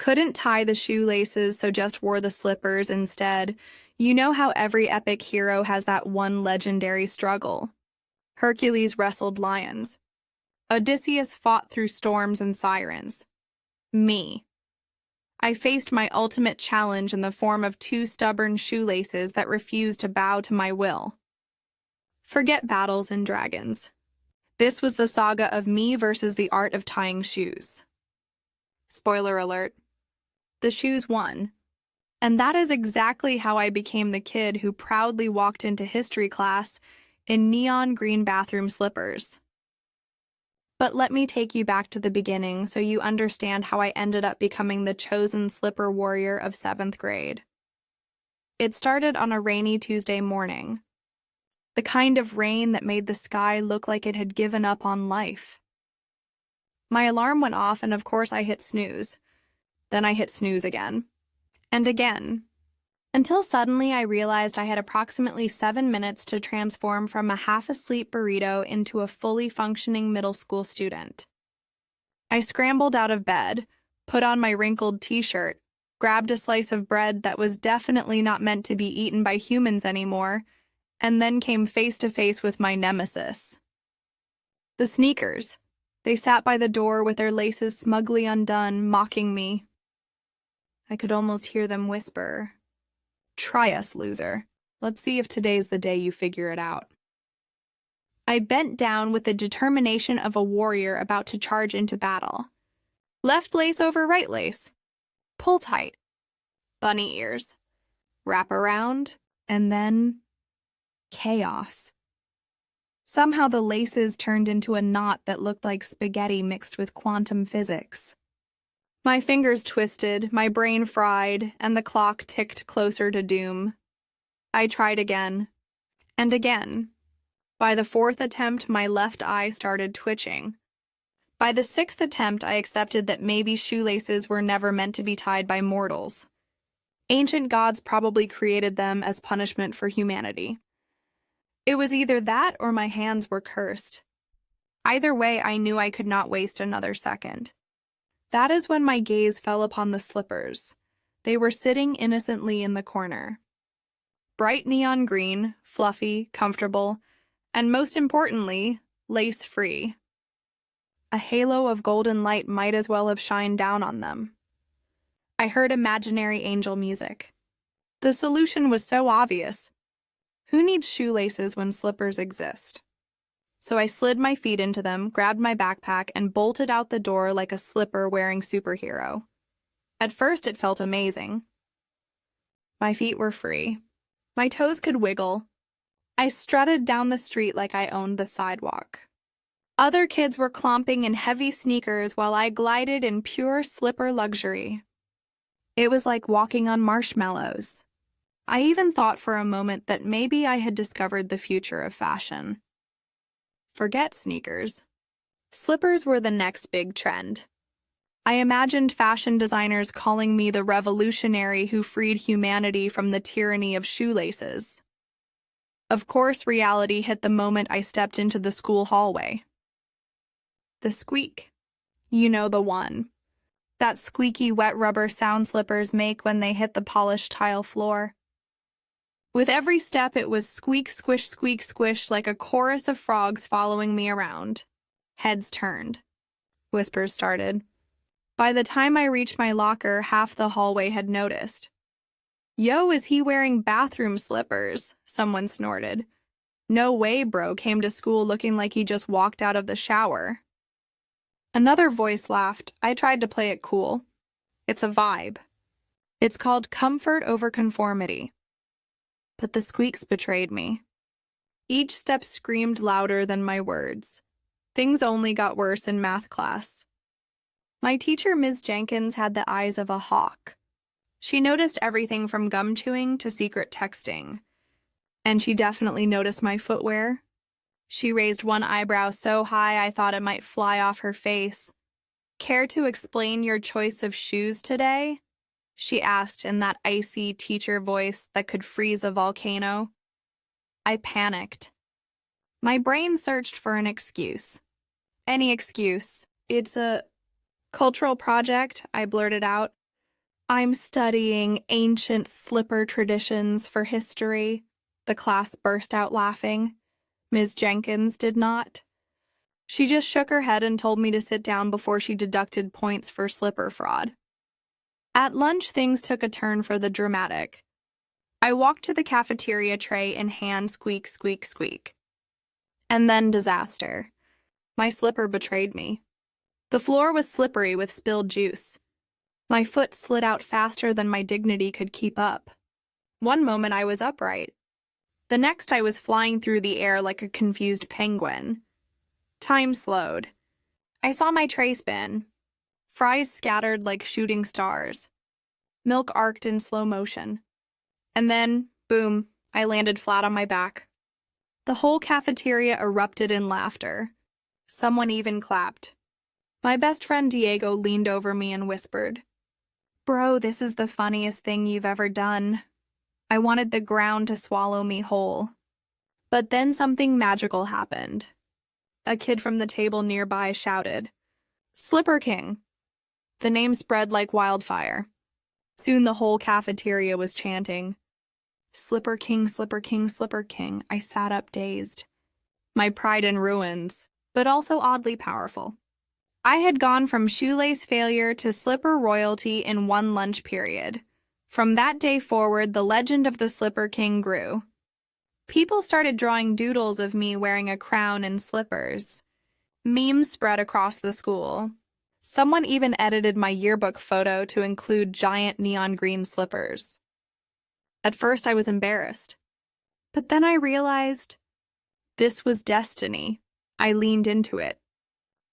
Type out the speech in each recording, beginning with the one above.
Couldn't tie the shoelaces, so just wore the slippers instead. You know how every epic hero has that one legendary struggle. Hercules wrestled lions. Odysseus fought through storms and sirens. Me. I faced my ultimate challenge in the form of 2 stubborn shoelaces that refused to bow to my will. Forget battles and dragons. This was the saga of me versus the art of tying shoes. Spoiler alert. The shoes won. And that is exactly how I became the kid who proudly walked into history class in neon green bathroom slippers. But let me take you back to the beginning so you understand how I ended up becoming the chosen slipper warrior of 7th grade. It started on a rainy Tuesday morning. The kind of rain that made the sky look like it had given up on life. My alarm went off and of course I hit snooze. Then I hit snooze again. And again. Until suddenly I realized I had approximately 7 minutes to transform from a half-asleep burrito into a fully functioning middle school student. I scrambled out of bed, put on my wrinkled t-shirt, grabbed a slice of bread that was definitely not meant to be eaten by humans anymore, and then came face to face with my nemesis. The sneakers. They sat by the door with their laces smugly undone, mocking me. I could almost hear them whisper, "Try us, loser. Let's see if today's the day you figure it out." I bent down with the determination of a warrior about to charge into battle. Left lace over right lace. Pull tight. Bunny ears. Wrap around, and then chaos. Somehow the laces turned into a knot that looked like spaghetti mixed with quantum physics. My fingers twisted, my brain fried, and the clock ticked closer to doom. I tried again, and again. By the 4th attempt, my left eye started twitching. By the 6th attempt, I accepted that maybe shoelaces were never meant to be tied by mortals. Ancient gods probably created them as punishment for humanity. It was either that or my hands were cursed. Either way, I knew I could not waste another second. That is when my gaze fell upon the slippers. They were sitting innocently in the corner. Bright neon green, fluffy, comfortable, and most importantly, lace-free. A halo of golden light might as well have shined down on them. I heard imaginary angel music. The solution was so obvious. Who needs shoelaces when slippers exist? So I slid my feet into them, grabbed my backpack, and bolted out the door like a slipper-wearing superhero. At first, it felt amazing. My feet were free. My toes could wiggle. I strutted down the street like I owned the sidewalk. Other kids were clomping in heavy sneakers while I glided in pure slipper luxury. It was like walking on marshmallows. I even thought for a moment that maybe I had discovered the future of fashion. Forget sneakers. Slippers were the next big trend. I imagined fashion designers calling me the revolutionary who freed humanity from the tyranny of shoelaces. Of course, reality hit the moment I stepped into the school hallway. The squeak. You know the one. That squeaky wet rubber sound slippers make when they hit the polished tile floor. With every step, it was squeak, squish, squeak, squish like a chorus of frogs following me around. Heads turned. Whispers started. By the time I reached my locker, half the hallway had noticed. "Yo, is he wearing bathroom slippers?" someone snorted. "No way, bro came to school looking like he just walked out of the shower." Another voice laughed. I tried to play it cool. It's a vibe. It's called comfort over conformity. But the squeaks betrayed me. Each step screamed louder than my words. Things only got worse in math class. My teacher, Ms. Jenkins, had the eyes of a hawk. She noticed everything from gum chewing to secret texting. And she definitely noticed my footwear. She raised one eyebrow so high I thought it might fly off her face. "Care to explain your choice of shoes today?" she asked in that icy teacher voice that could freeze a volcano. I panicked. My brain searched for an excuse. Any excuse. "It's a cultural project," I blurted out. I'm studying ancient slipper traditions for history. The class burst out laughing. Ms. Jenkins did not. She just shook her head and told me to sit down before she deducted points for slipper fraud. At lunch, things took a turn for the dramatic. I walked to the cafeteria tray in hand, squeak, squeak, squeak. And then disaster. My slipper betrayed me. The floor was slippery with spilled juice. My foot slid out faster than my dignity could keep up. One moment I was upright. The next I was flying through the air like a confused penguin. Time slowed. I saw my tray spin. Fries scattered like shooting stars. Milk arced in slow motion. And then, boom, I landed flat on my back. The whole cafeteria erupted in laughter. Someone even clapped. My best friend Diego leaned over me and whispered, "Bro, this is the funniest thing you've ever done." I wanted the ground to swallow me whole. But then something magical happened. A kid from the table nearby shouted, "Slipper King!" The name spread like wildfire. Soon the whole cafeteria was chanting, "Slipper King, Slipper King, Slipper King." I sat up dazed. My pride in ruins, but also oddly powerful. I had gone from shoelace failure to slipper royalty in one lunch period. From that day forward, the legend of the Slipper King grew. People started drawing doodles of me wearing a crown and slippers. Memes spread across the school. Someone even edited my yearbook photo to include giant neon green slippers. At first, I was embarrassed. But then I realized this was destiny. I leaned into it.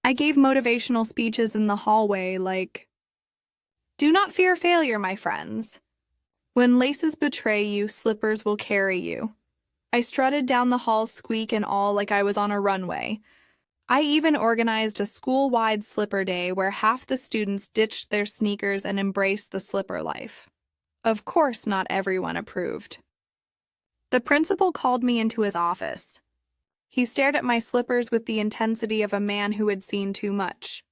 I gave motivational speeches in the hallway like, "Do not fear failure, my friends. When laces betray you, slippers will carry you." I strutted down the hall, squeak and all, like I was on a runway. I even organized a school-wide slipper day where half the students ditched their sneakers and embraced the slipper life. Of course, not everyone approved. The principal called me into his office. He stared at my slippers with the intensity of a man who had seen too much.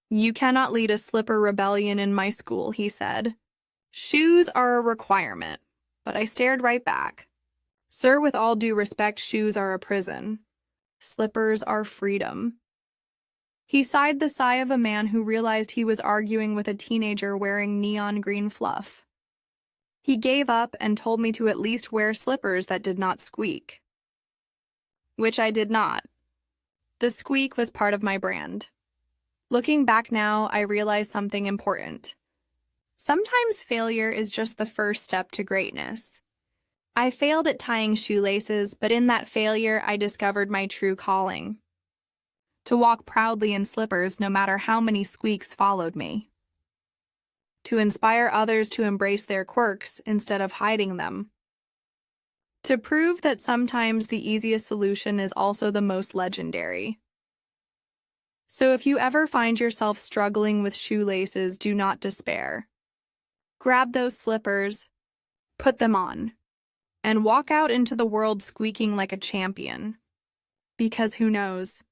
"You cannot lead a slipper rebellion in my school," he said. "Shoes are a requirement." But I stared right back. "Sir, with all due respect, shoes are a prison. Slippers are freedom." He sighed the sigh of a man who realized he was arguing with a teenager wearing neon green fluff. He gave up and told me to at least wear slippers that did not squeak. Which I did not. The squeak was part of my brand. Looking back now, I realize something important. Sometimes failure is just the first step to greatness. I failed at tying shoelaces, but in that failure, I discovered my true calling. To walk proudly in slippers no matter how many squeaks followed me. To inspire others to embrace their quirks instead of hiding them. To prove that sometimes the easiest solution is also the most legendary. So if you ever find yourself struggling with shoelaces, do not despair. Grab those slippers, put them on, and walk out into the world squeaking like a champion. Because who knows?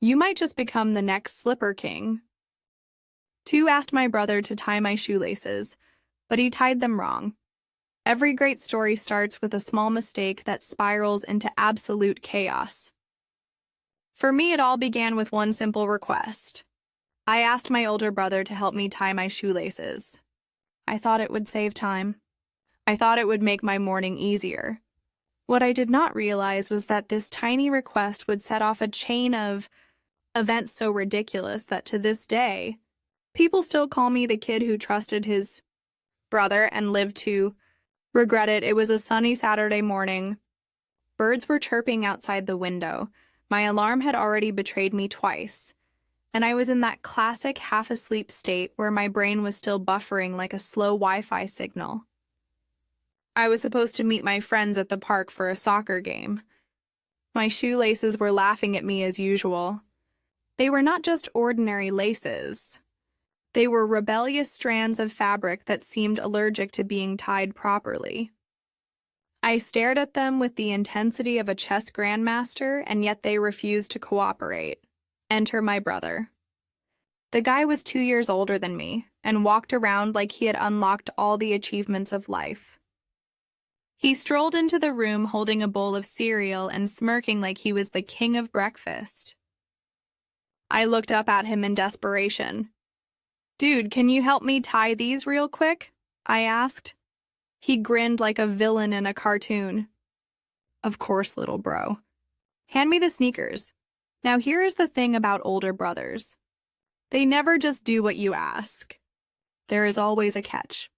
You might just become the next Slipper King. 2 asked my brother to tie my shoelaces, but he tied them wrong. Every great story starts with a small mistake that spirals into absolute chaos. For me, it all began with one simple request. I asked my older brother to help me tie my shoelaces. I thought it would save time. I thought it would make my morning easier. What I did not realize was that this tiny request would set off a chain of events so ridiculous that to this day, people still call me the kid who trusted his brother and lived to regret it. It was a sunny Saturday morning. Birds were chirping outside the window. My alarm had already betrayed me twice, and I was in that classic half-asleep state where my brain was still buffering like a slow Wi-Fi signal. I was supposed to meet my friends at the park for a soccer game. My shoelaces were laughing at me as usual. They were not just ordinary laces. They were rebellious strands of fabric that seemed allergic to being tied properly. I stared at them with the intensity of a chess grandmaster, and yet they refused to cooperate. Enter my brother. The guy was 2 years older than me and walked around like he had unlocked all the achievements of life. He strolled into the room holding a bowl of cereal and smirking like he was the king of breakfast. I looked up at him in desperation. "Dude, can you help me tie these real quick?" I asked. He grinned like a villain in a cartoon. "Of course, little bro. Hand me the sneakers." Now here is the thing about older brothers. They never just do what you ask. There is always a catch.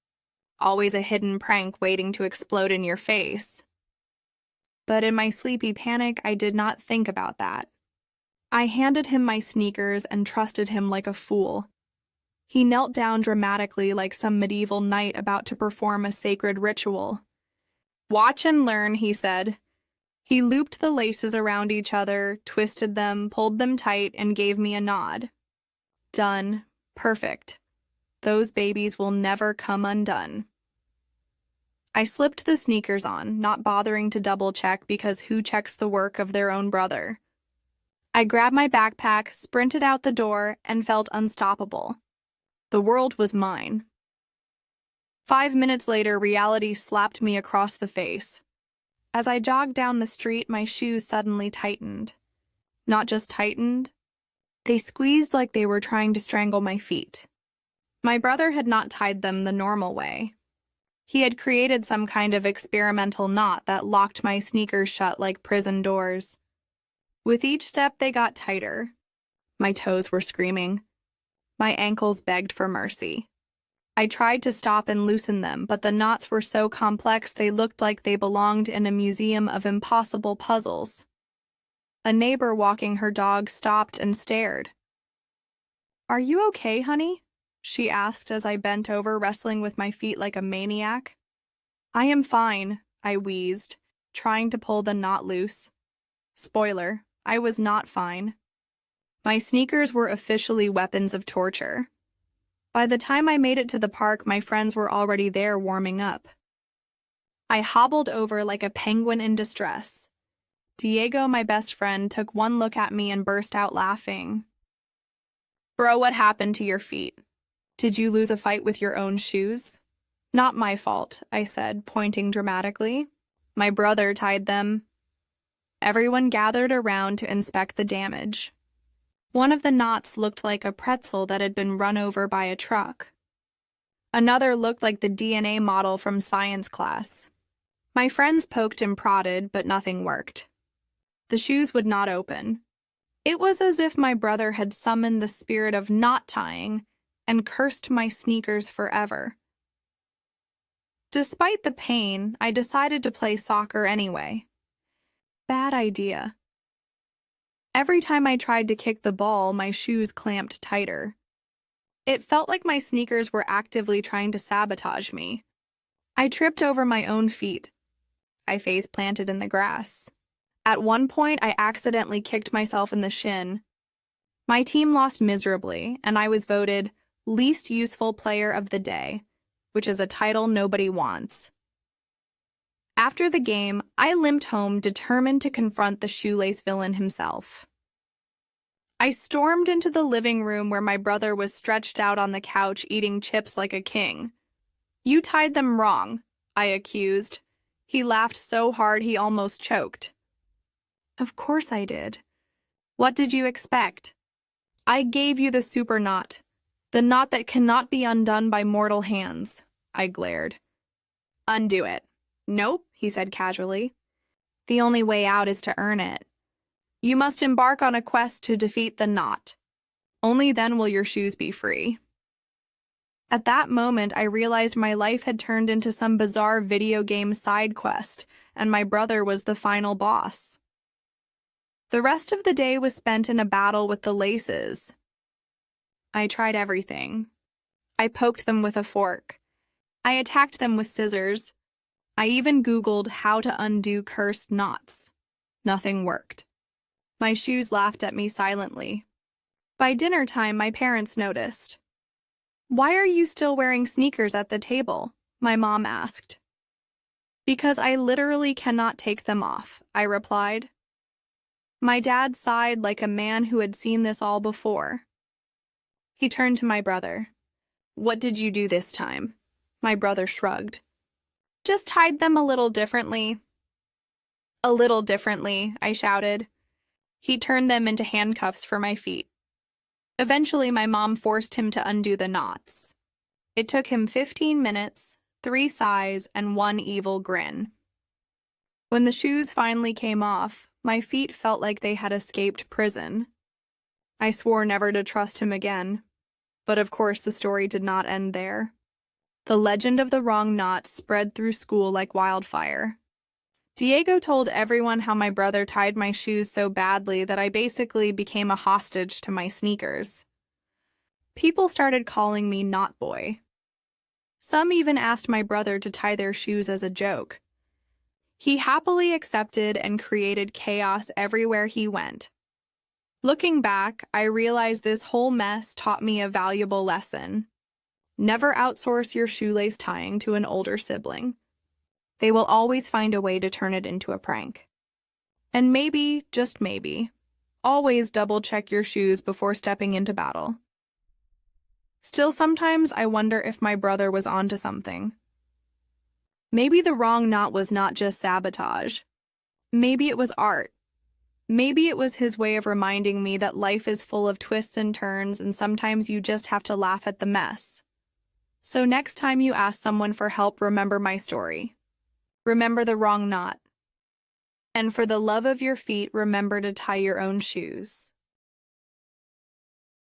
Always a hidden prank waiting to explode in your face. But in my sleepy panic, I did not think about that. I handed him my sneakers and trusted him like a fool. He knelt down dramatically like some medieval knight about to perform a sacred ritual. "Watch and learn," he said. He looped the laces around each other, twisted them, pulled them tight, and gave me a nod. Done. Perfect. Those babies will never come undone. I slipped the sneakers on, not bothering to double-check because who checks the work of their own brother? I grabbed my backpack, sprinted out the door, and felt unstoppable. The world was mine. 5 minutes later, reality slapped me across the face. As I jogged down the street, my shoes suddenly tightened. Not just tightened, they squeezed like they were trying to strangle my feet. My brother had not tied them the normal way. He had created some kind of experimental knot that locked my sneakers shut like prison doors. With each step, they got tighter. My toes were screaming. My ankles begged for mercy. I tried to stop and loosen them, but the knots were so complex they looked like they belonged in a museum of impossible puzzles. A neighbor walking her dog stopped and stared. "Are you okay, honey?" she asked as I bent over, wrestling with my feet like a maniac. "I am fine," I wheezed, trying to pull the knot loose. Spoiler, I was not fine. My sneakers were officially weapons of torture. By the time I made it to the park, my friends were already there warming up. I hobbled over like a penguin in distress. Diego, my best friend, took one look at me and burst out laughing. "Bro, what happened to your feet? Did you lose a fight with your own shoes?" "Not my fault," I said, pointing dramatically. "My brother tied them." Everyone gathered around to inspect the damage. One of the knots looked like a pretzel that had been run over by a truck. Another looked like the DNA model from science class. My friends poked and prodded, but nothing worked. The shoes would not open. It was as if my brother had summoned the spirit of knot tying and cursed my sneakers forever. Despite the pain, I decided to play soccer anyway. Bad idea. Every time I tried to kick the ball, my shoes clamped tighter. It felt like my sneakers were actively trying to sabotage me. I tripped over my own feet. I face-planted in the grass. At one point, I accidentally kicked myself in the shin. My team lost miserably, and I was voted least useful player of the day, which is a title nobody wants. After the game, I limped home determined to confront the shoelace villain himself. I stormed into the living room where my brother was stretched out on the couch eating chips like a king. "You tied them wrong," I accused. He laughed so hard he almost choked. "Of course I did. What did you expect? I gave you the super knot, the knot that cannot be undone by mortal hands," I glared. "Undo it." "Nope," he said casually. "The only way out is to earn it. You must embark on a quest to defeat the knot. Only then will your shoes be free." At that moment, I realized my life had turned into some bizarre video game side quest, and my brother was the final boss. The rest of the day was spent in a battle with the laces. I tried everything. I poked them with a fork. I attacked them with scissors. I even Googled how to undo cursed knots. Nothing worked. My shoes laughed at me silently. By dinner time, my parents noticed. "Why are you still wearing sneakers at the table?" my mom asked. "Because I literally cannot take them off," I replied. My dad sighed like a man who had seen this all before. He turned to my brother. "What did you do this time?" My brother shrugged. "Just tied them a little differently." "A little differently," I shouted. He turned them into handcuffs for my feet. Eventually, my mom forced him to undo the knots. It took him 15 minutes, 3 sighs, and 1 evil grin. When the shoes finally came off, my feet felt like they had escaped prison. I swore never to trust him again. But of course the story did not end there. The legend of the wrong knot spread through school like wildfire. Diego told everyone how my brother tied my shoes so badly that I basically became a hostage to my sneakers. People started calling me Knot Boy. Some even asked my brother to tie their shoes as a joke. He happily accepted and created chaos everywhere he went. Looking back, I realized this whole mess taught me a valuable lesson. Never outsource your shoelace tying to an older sibling. They will always find a way to turn it into a prank. And maybe, just maybe, always double-check your shoes before stepping into battle. Still, sometimes I wonder if my brother was onto something. Maybe the wrong knot was not just sabotage. Maybe it was art. Maybe it was his way of reminding me that life is full of twists and turns, and sometimes you just have to laugh at the mess. So next time you ask someone for help, remember my story. Remember the wrong knot. And for the love of your feet, remember to tie your own shoes.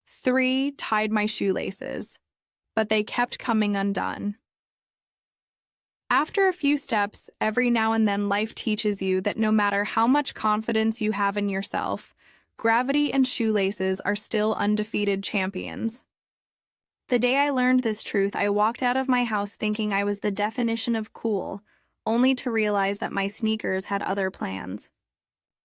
3 tied my shoelaces, but they kept coming undone. After a few steps, every now and then life teaches you that no matter how much confidence you have in yourself, gravity and shoelaces are still undefeated champions. The day I learned this truth, I walked out of my house thinking I was the definition of cool, only to realize that my sneakers had other plans.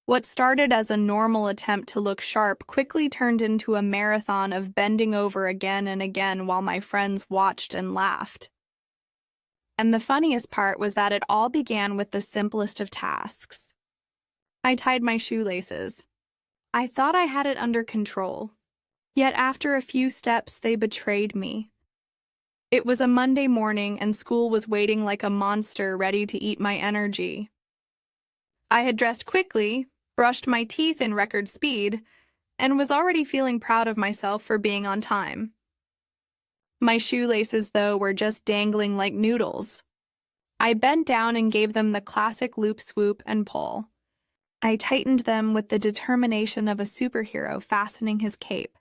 What started as a normal attempt to look sharp quickly turned into a marathon of bending over again and again while my friends watched and laughed. And the funniest part was that it all began with the simplest of tasks. I tied my shoelaces. I thought I had it under control. Yet after a few steps, they betrayed me. It was a Monday morning and school was waiting like a monster ready to eat my energy. I had dressed quickly, brushed my teeth in record speed, and was already feeling proud of myself for being on time. My shoelaces, though, were just dangling like noodles. I bent down and gave them the classic loop, swoop, and pull. I tightened them with the determination of a superhero fastening his cape.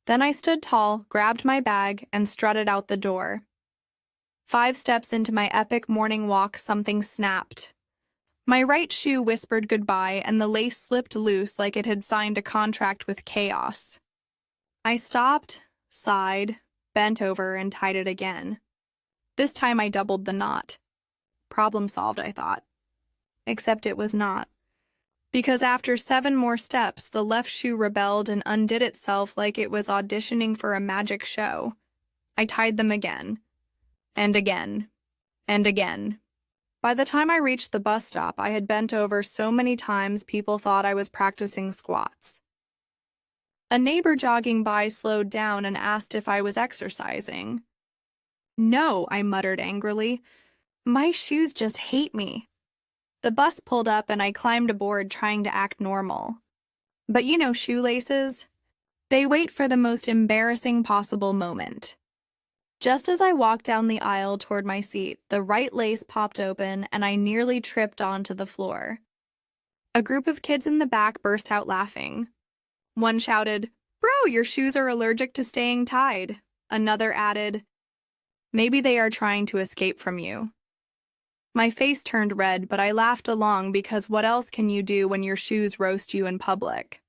Then I stood tall, grabbed my bag, and strutted out the door. 5 steps into my epic morning walk, something snapped. My right shoe whispered goodbye, and the lace slipped loose like it had signed a contract with chaos. I stopped, sighed, bent over, and tied it again. This time I doubled the knot. Problem solved, I thought. Except it was not. Because after 7 more steps, the left shoe rebelled and undid itself like it was auditioning for a magic show. I tied them again. And again. And again. By the time I reached the bus stop, I had bent over so many times people thought I was practicing squats. A neighbor jogging by slowed down and asked if I was exercising. "No," I muttered angrily. "My shoes just hate me." The bus pulled up and I climbed aboard trying to act normal. But you know shoelaces? They wait for the most embarrassing possible moment. Just as I walked down the aisle toward my seat, the right lace popped open and I nearly tripped onto the floor. A group of kids in the back burst out laughing. One shouted, "Bro, your shoes are allergic to staying tied." Another added, "Maybe they are trying to escape from you." My face turned red, but I laughed along because what else can you do when your shoes roast you in public?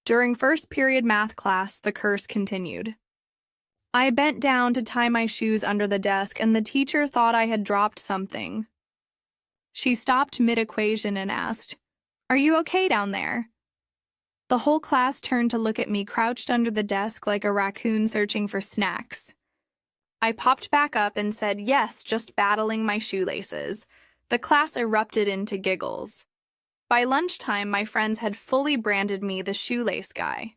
During first period math class, the curse continued. I bent down to tie my shoes under the desk, and the teacher thought I had dropped something. She stopped mid-equation and asked, "Are you okay down there?" The whole class turned to look at me crouched under the desk like a raccoon searching for snacks. I popped back up and said, "Yes, just battling my shoelaces." The class erupted into giggles. By lunchtime, my friends had fully branded me the shoelace guy.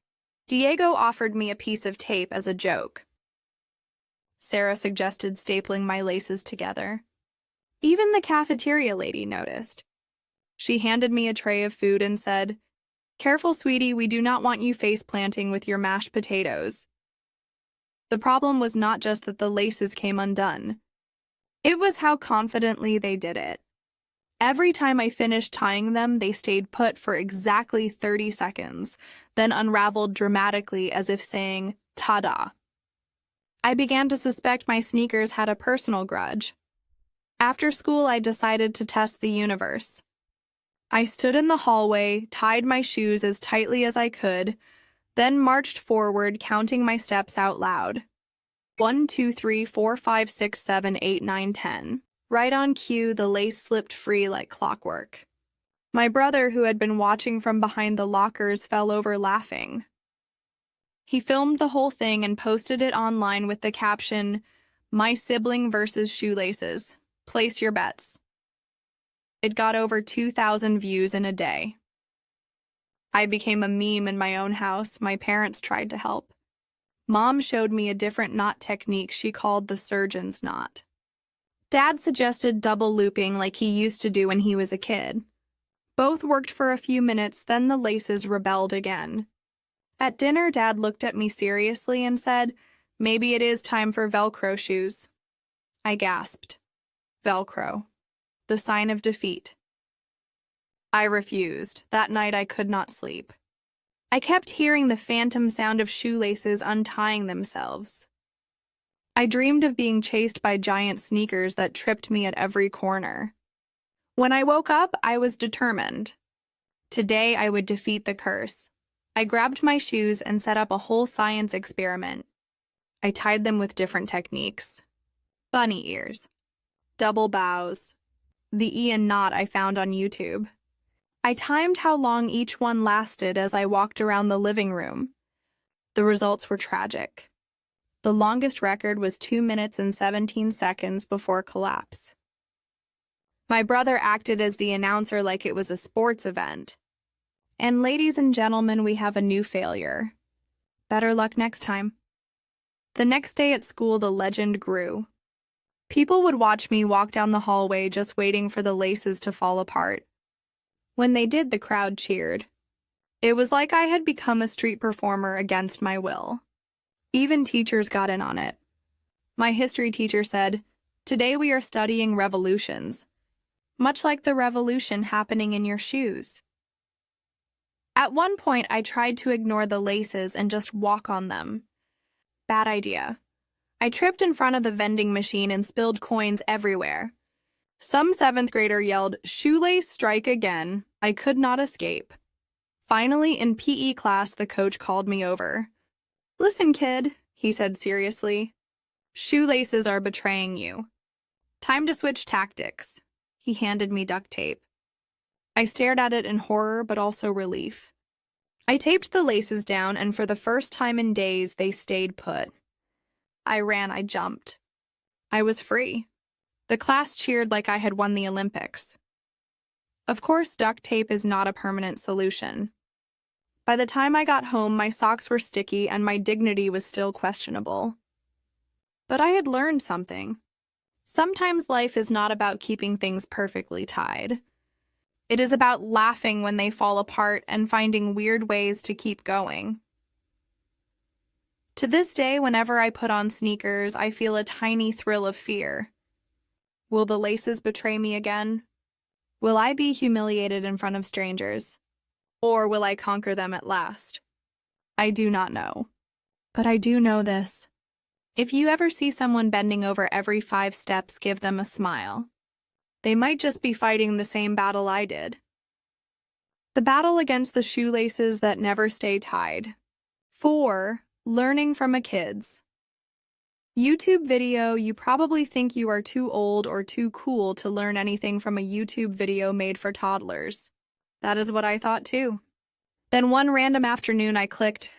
Diego offered me a piece of tape as a joke. Sarah suggested stapling my laces together. Even the cafeteria lady noticed. She handed me a tray of food and said, "Careful, sweetie, we do not want you face-planting with your mashed potatoes." The problem was not just that the laces came undone. It was how confidently they did it. Every time I finished tying them, they stayed put for exactly 30 seconds, then unraveled dramatically as if saying, "Ta-da." I began to suspect my sneakers had a personal grudge. After school, I decided to test the universe. I stood in the hallway, tied my shoes as tightly as I could, then marched forward, counting my steps out loud. 1, 2, 3, 4, 5, 6, 7, 8, 9, 10. Right on cue, the lace slipped free like clockwork. My brother, who had been watching from behind the lockers, fell over laughing. He filmed the whole thing and posted it online with the caption, "My sibling versus shoelaces. Place your bets." It got over 2,000 views in a day. I became a meme in my own house. My parents tried to help. Mom showed me a different knot technique she called the surgeon's knot. Dad suggested double looping like he used to do when he was a kid. Both worked for a few minutes, then the laces rebelled again. At dinner, Dad looked at me seriously and said, "Maybe it is time for Velcro shoes." I gasped. Velcro. The sign of defeat. I refused. That night I could not sleep. I kept hearing the phantom sound of shoelaces untying themselves. I dreamed of being chased by giant sneakers that tripped me at every corner. When I woke up, I was determined. Today I would defeat the curse. I grabbed my shoes and set up a whole science experiment. I tied them with different techniques. Bunny ears. Double bows. The Ian knot I found on YouTube. I timed how long each one lasted as I walked around the living room. The results were tragic. The longest record was 2 minutes and 17 seconds before collapse. My brother acted as the announcer like it was a sports event. And ladies and gentlemen, we have a new failure. Better luck next time. The next day at school, the legend grew. People would watch me walk down the hallway just waiting for the laces to fall apart. When they did, the crowd cheered. It was like I had become a street performer against my will. Even teachers got in on it. My history teacher said, "Today we are studying revolutions, much like the revolution happening in your shoes." At one point, I tried to ignore the laces and just walk on them. Bad idea. I tripped in front of the vending machine and spilled coins everywhere. Some 7th grader yelled, "Shoelace strike again." I could not escape. Finally, in PE class, the coach called me over. "Listen, kid," he said seriously. "Shoelaces are betraying you. Time to switch tactics." He handed me duct tape. I stared at it in horror, but also relief. I taped the laces down, and for the first time in days, they stayed put. I ran, I jumped. I was free. The class cheered like I had won the Olympics. Of course, duct tape is not a permanent solution. By the time I got home, my socks were sticky and my dignity was still questionable. But I had learned something. Sometimes life is not about keeping things perfectly tied. It is about laughing when they fall apart and finding weird ways to keep going. To this day, whenever I put on sneakers, I feel a tiny thrill of fear. Will the laces betray me again? Will I be humiliated in front of strangers? Or will I conquer them at last? I do not know. But I do know this. If you ever see someone bending over every 5 steps, give them a smile. They might just be fighting the same battle I did. The battle against the shoelaces that never stay tied. 4. Learning from a kid's. YouTube video. You probably think you are too old or too cool to learn anything from a YouTube video made for toddlers. That is what I thought too. Then one random afternoon I clicked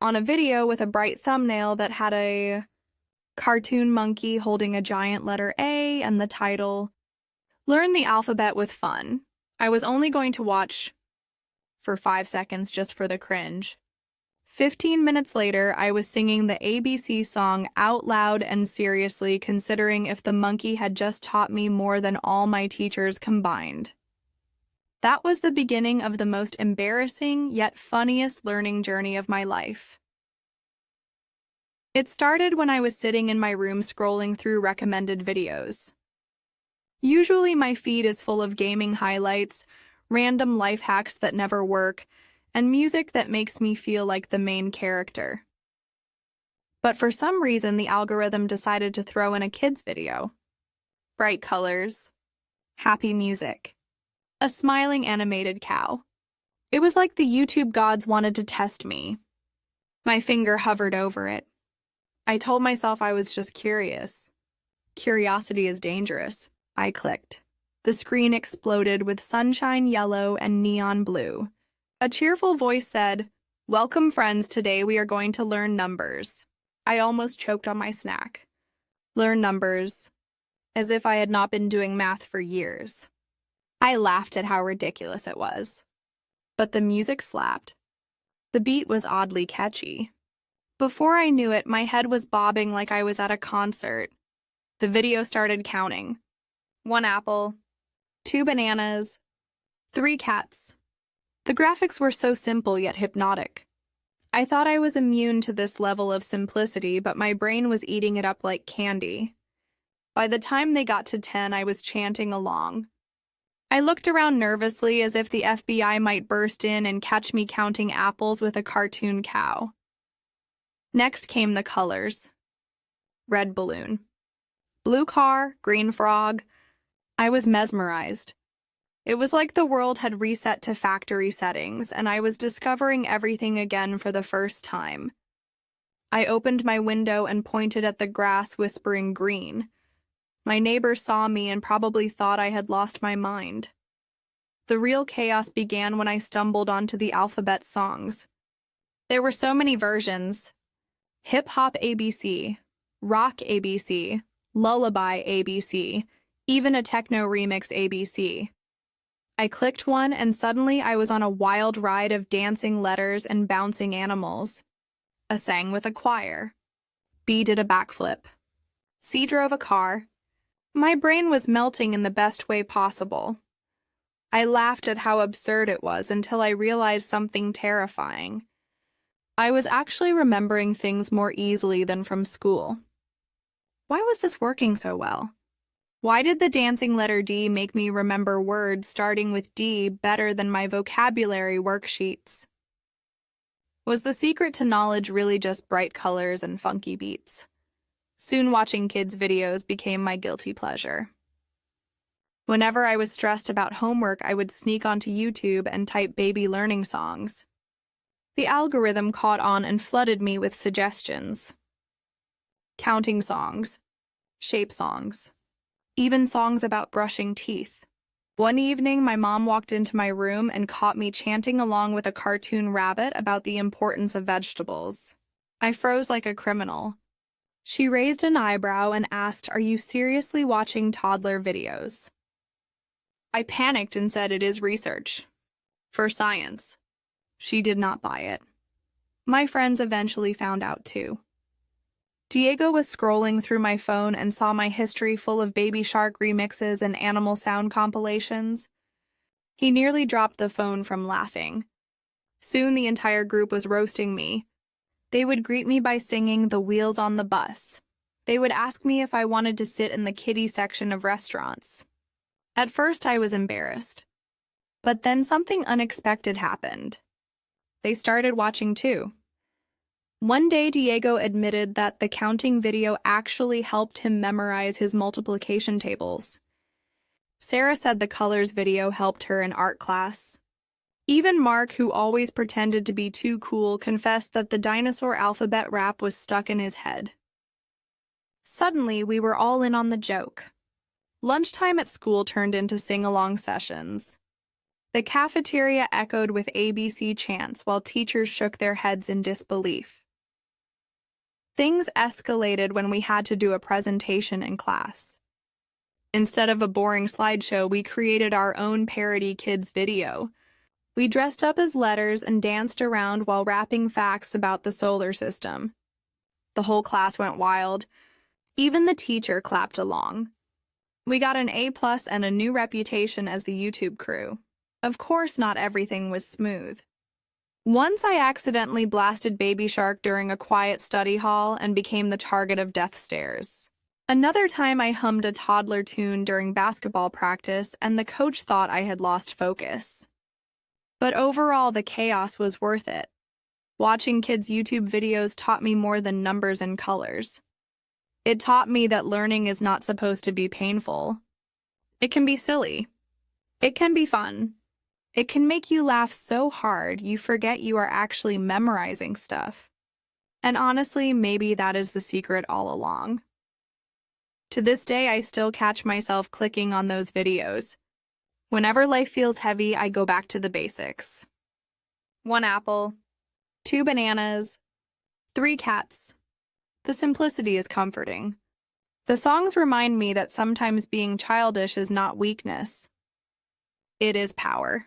on a video with a bright thumbnail that had a cartoon monkey holding a giant letter A and the title, "Learn the alphabet with fun." I was only going to watch for 5 seconds just for the cringe. 15 minutes later, I was singing the ABC song out loud and seriously, considering if the monkey had just taught me more than all my teachers combined. That was the beginning of the most embarrassing yet funniest learning journey of my life. It started when I was sitting in my room scrolling through recommended videos. Usually my feed is full of gaming highlights, random life hacks that never work, and music that makes me feel like the main character. But for some reason, the algorithm decided to throw in a kids video. Bright colors, happy music, a smiling animated cow. It was like the YouTube gods wanted to test me. My finger hovered over it. I told myself I was just curious. Curiosity is dangerous. I clicked. The screen exploded with sunshine yellow and neon blue. A cheerful voice said, "Welcome, friends. Today we are going to learn numbers." I almost choked on my snack. Learn numbers, as if I had not been doing math for years. I laughed at how ridiculous it was. But the music slapped. The beat was oddly catchy. Before I knew it, my head was bobbing like I was at a concert. The video started counting. 1 apple, 2 bananas, 3 cats. The graphics were so simple yet hypnotic. I thought I was immune to this level of simplicity, but my brain was eating it up like candy. By the time they got to 10, I was chanting along. I looked around nervously as if the FBI might burst in and catch me counting apples with a cartoon cow. Next came the colors. Red balloon, blue car, green frog. I was mesmerized. It was like the world had reset to factory settings, and I was discovering everything again for the first time. I opened my window and pointed at the grass, whispering green. My neighbor saw me and probably thought I had lost my mind. The real chaos began when I stumbled onto the alphabet songs. There were so many versions. Hip-hop ABC, rock ABC, lullaby ABC, even a techno remix ABC. I clicked one and suddenly I was on a wild ride of dancing letters and bouncing animals. A sang with a choir. B did a backflip. C drove a car. My brain was melting in the best way possible. I laughed at how absurd it was until I realized something terrifying. I was actually remembering things more easily than from school. Why was this working so well? Why did the dancing letter D make me remember words starting with D better than my vocabulary worksheets? Was the secret to knowledge really just bright colors and funky beats? Soon watching kids' videos became my guilty pleasure. Whenever I was stressed about homework, I would sneak onto YouTube and type baby learning songs. The algorithm caught on and flooded me with suggestions. Counting songs, shape songs, even songs about brushing teeth. One evening, my mom walked into my room and caught me chanting along with a cartoon rabbit about the importance of vegetables. I froze like a criminal. She raised an eyebrow and asked, "Are you seriously watching toddler videos?" I panicked and said, "It is research. For science." She did not buy it. My friends eventually found out too. Diego was scrolling through my phone and saw my history full of Baby Shark remixes and animal sound compilations. He nearly dropped the phone from laughing. Soon the entire group was roasting me. They would greet me by singing "The Wheels on the Bus." They would ask me if I wanted to sit in the kiddie section of restaurants. At first I was embarrassed. But then something unexpected happened. They started watching too. One day, Diego admitted that the counting video actually helped him memorize his multiplication tables. Sarah said the colors video helped her in art class. Even Mark, who always pretended to be too cool, confessed that the dinosaur alphabet rap was stuck in his head. Suddenly, we were all in on the joke. Lunchtime at school turned into sing-along sessions. The cafeteria echoed with ABC chants while teachers shook their heads in disbelief. Things escalated when we had to do a presentation in class. Instead of a boring slideshow, we created our own parody kids video. We dressed up as letters and danced around while rapping facts about the solar system. The whole class went wild. Even the teacher clapped along. We got an A+ and a new reputation as the YouTube crew. Of course, not everything was smooth. Once I accidentally blasted Baby Shark during a quiet study hall and became the target of death stares. Another time I hummed a toddler tune during basketball practice and the coach thought I had lost focus. But overall, the chaos was worth it. Watching kids' YouTube videos taught me more than numbers and colors. It taught me that learning is not supposed to be painful. It can be silly. It can be fun. It can make you laugh so hard you forget you are actually memorizing stuff. And honestly, maybe that is the secret all along. To this day, I still catch myself clicking on those videos. Whenever life feels heavy, I go back to the basics. 1 apple, 2 bananas, 3 cats. The simplicity is comforting. The songs remind me that sometimes being childish is not weakness. It is power.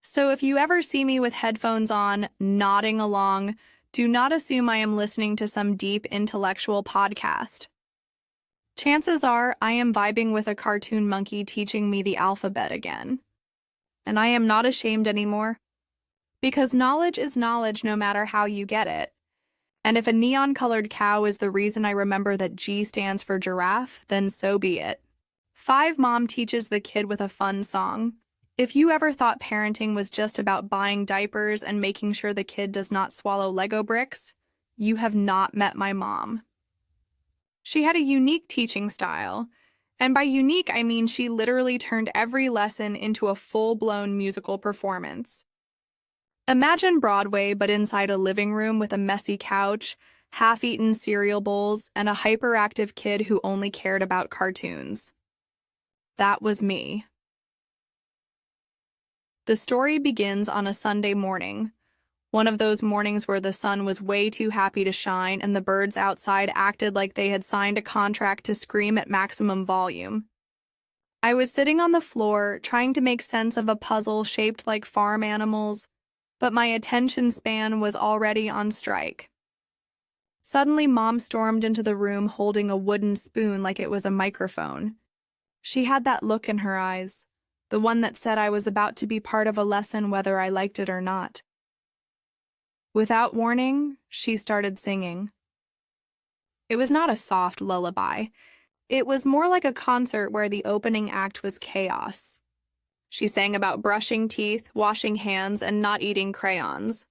So if you ever see me with headphones on, nodding along, do not assume I am listening to some deep intellectual podcast. Chances are I am vibing with a cartoon monkey teaching me the alphabet again. And I am not ashamed anymore. Because knowledge is knowledge no matter how you get it. And if a neon-colored cow is the reason I remember that G stands for giraffe, then so be it. 5 Mom teaches the kid with a fun song. If you ever thought parenting was just about buying diapers and making sure the kid does not swallow Lego bricks, you have not met my mom. She had a unique teaching style, and by unique I mean she literally turned every lesson into a full-blown musical performance. Imagine Broadway but inside a living room with a messy couch, half-eaten cereal bowls, and a hyperactive kid who only cared about cartoons. That was me. The story begins on a Sunday morning, one of those mornings where the sun was way too happy to shine and the birds outside acted like they had signed a contract to scream at maximum volume. I was sitting on the floor, trying to make sense of a puzzle shaped like farm animals, but my attention span was already on strike. Suddenly, Mom stormed into the room holding a wooden spoon like it was a microphone. She had that look in her eyes, the one that said I was about to be part of a lesson whether I liked it or not. Without warning, she started singing. It was not a soft lullaby. It was more like a concert where the opening act was chaos. She sang about brushing teeth, washing hands, and not eating crayons.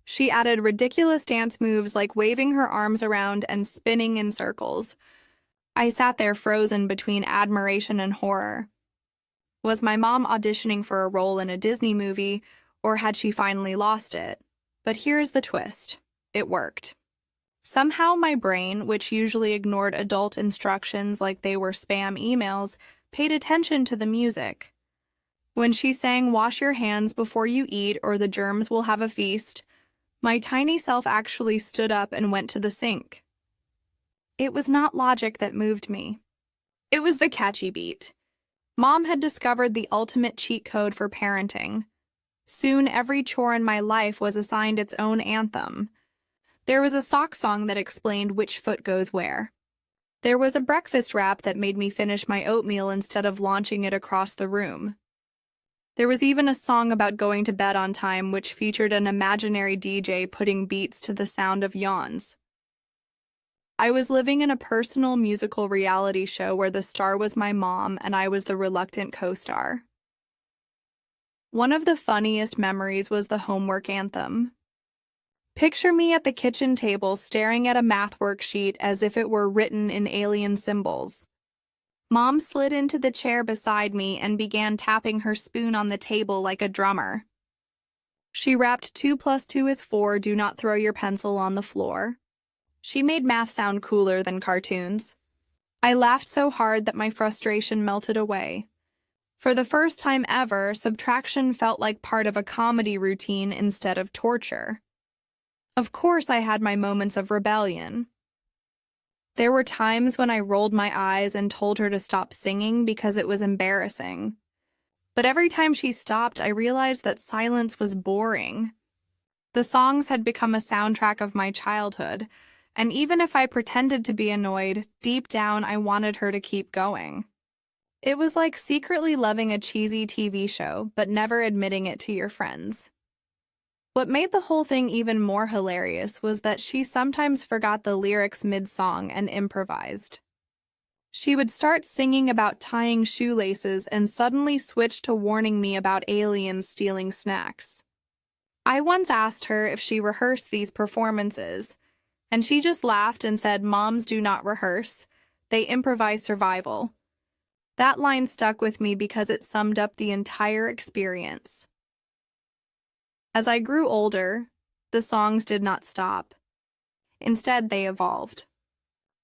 She added ridiculous dance moves like waving her arms around and spinning in circles. I sat there frozen between admiration and horror. Was my mom auditioning for a role in a Disney movie, or had she finally lost it? But here's the twist. It worked. Somehow my brain, which usually ignored adult instructions like they were spam emails, paid attention to the music. When she sang "Wash your hands before you eat or the germs will have a feast," my tiny self actually stood up and went to the sink. It was not logic that moved me. It was the catchy beat. Mom had discovered the ultimate cheat code for parenting. Soon every chore in my life was assigned its own anthem. There was a sock song that explained which foot goes where. There was a breakfast rap that made me finish my oatmeal instead of launching it across the room. There was even a song about going to bed on time which featured an imaginary DJ putting beats to the sound of yawns. I was living in a personal musical reality show where the star was my mom and I was the reluctant co-star. One of the funniest memories was the homework anthem. Picture me at the kitchen table staring at a math worksheet as if it were written in alien symbols. Mom slid into the chair beside me and began tapping her spoon on the table like a drummer. She rapped 2 + 2 is 4, do not throw your pencil on the floor. She made math sound cooler than cartoons. I laughed so hard that my frustration melted away. For the first time ever, subtraction felt like part of a comedy routine instead of torture. Of course, I had my moments of rebellion. There were times when I rolled my eyes and told her to stop singing because it was embarrassing. But every time she stopped, I realized that silence was boring. The songs had become a soundtrack of my childhood, and even if I pretended to be annoyed, deep down I wanted her to keep going. It was like secretly loving a cheesy TV show, but never admitting it to your friends. What made the whole thing even more hilarious was that she sometimes forgot the lyrics mid-song and improvised. She would start singing about tying shoelaces and suddenly switch to warning me about aliens stealing snacks. I once asked her if she rehearsed these performances, and she just laughed and said moms do not rehearse, they improvise survival. That line stuck with me because it summed up the entire experience. As I grew older, the songs did not stop. Instead, they evolved.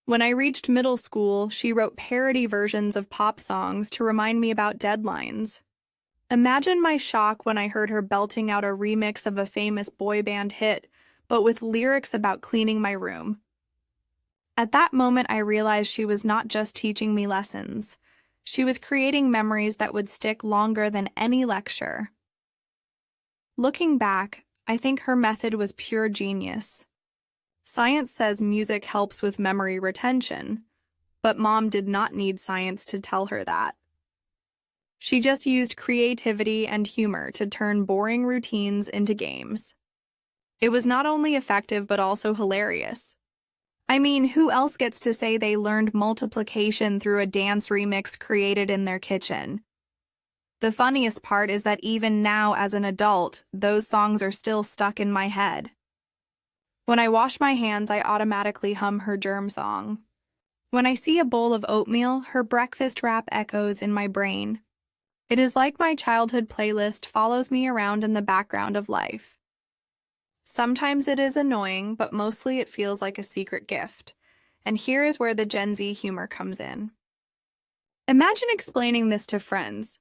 When I reached middle school, she wrote parody versions of pop songs to remind me about deadlines. Imagine my shock when I heard her belting out a remix of a famous boy band hit, but with lyrics about cleaning my room. At that moment, I realized she was not just teaching me lessons. She was creating memories that would stick longer than any lecture. Looking back, I think her method was pure genius. Science says music helps with memory retention, but Mom did not need science to tell her that. She just used creativity and humor to turn boring routines into games. It was not only effective but also hilarious. I mean, who else gets to say they learned multiplication through a dance remix created in their kitchen? The funniest part is that even now as an adult, those songs are still stuck in my head. When I wash my hands, I automatically hum her germ song. When I see a bowl of oatmeal, her breakfast rap echoes in my brain. It is like my childhood playlist follows me around in the background of life. Sometimes it is annoying, but mostly it feels like a secret gift. And here is where the Gen Z humor comes in. Imagine explaining this to friends.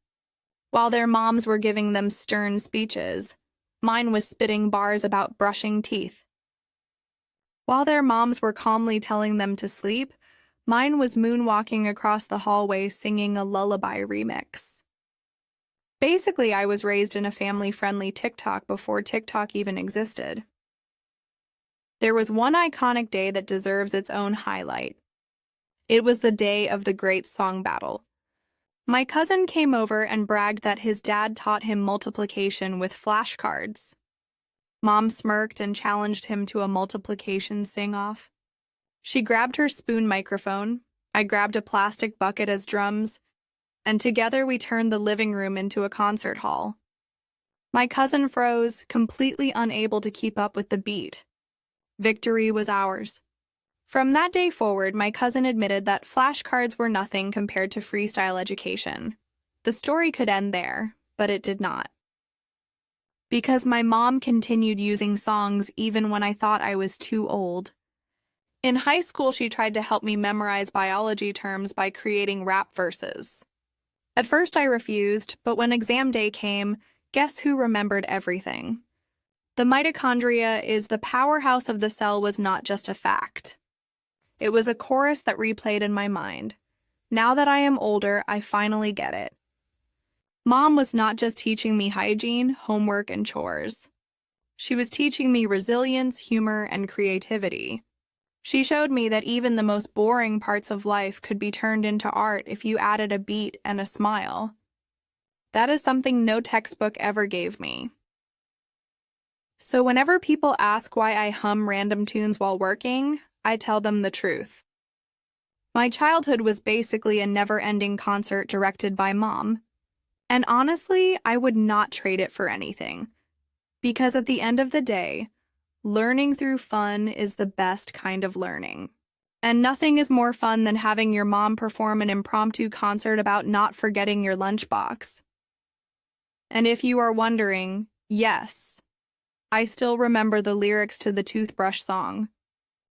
While their moms were giving them stern speeches, mine was spitting bars about brushing teeth. While their moms were calmly telling them to sleep, mine was moonwalking across the hallway singing a lullaby remix. Basically, I was raised in a family-friendly TikTok before TikTok even existed. There was one iconic day that deserves its own highlight. It was the day of the Great Song Battle. My cousin came over and bragged that his dad taught him multiplication with flashcards. Mom smirked and challenged him to a multiplication sing-off. She grabbed her spoon microphone, I grabbed a plastic bucket as drums, and together we turned the living room into a concert hall. My cousin froze, completely unable to keep up with the beat. Victory was ours. From that day forward, my cousin admitted that flashcards were nothing compared to freestyle education. The story could end there, but it did not. Because my mom continued using songs even when I thought I was too old. In high school, she tried to help me memorize biology terms by creating rap verses. At first, I refused, but when exam day came, guess who remembered everything? The mitochondria is the powerhouse of the cell was not just a fact. It was a chorus that replayed in my mind. Now that I am older, I finally get it. Mom was not just teaching me hygiene, homework, and chores. She was teaching me resilience, humor, and creativity. She showed me that even the most boring parts of life could be turned into art if you added a beat and a smile. That is something no textbook ever gave me. So whenever people ask why I hum random tunes while working, I tell them the truth. My childhood was basically a never-ending concert directed by Mom. And honestly, I would not trade it for anything. Because at the end of the day, learning through fun is the best kind of learning. And nothing is more fun than having your mom perform an impromptu concert about not forgetting your lunchbox. And if you are wondering, yes, I still remember the lyrics to the toothbrush song.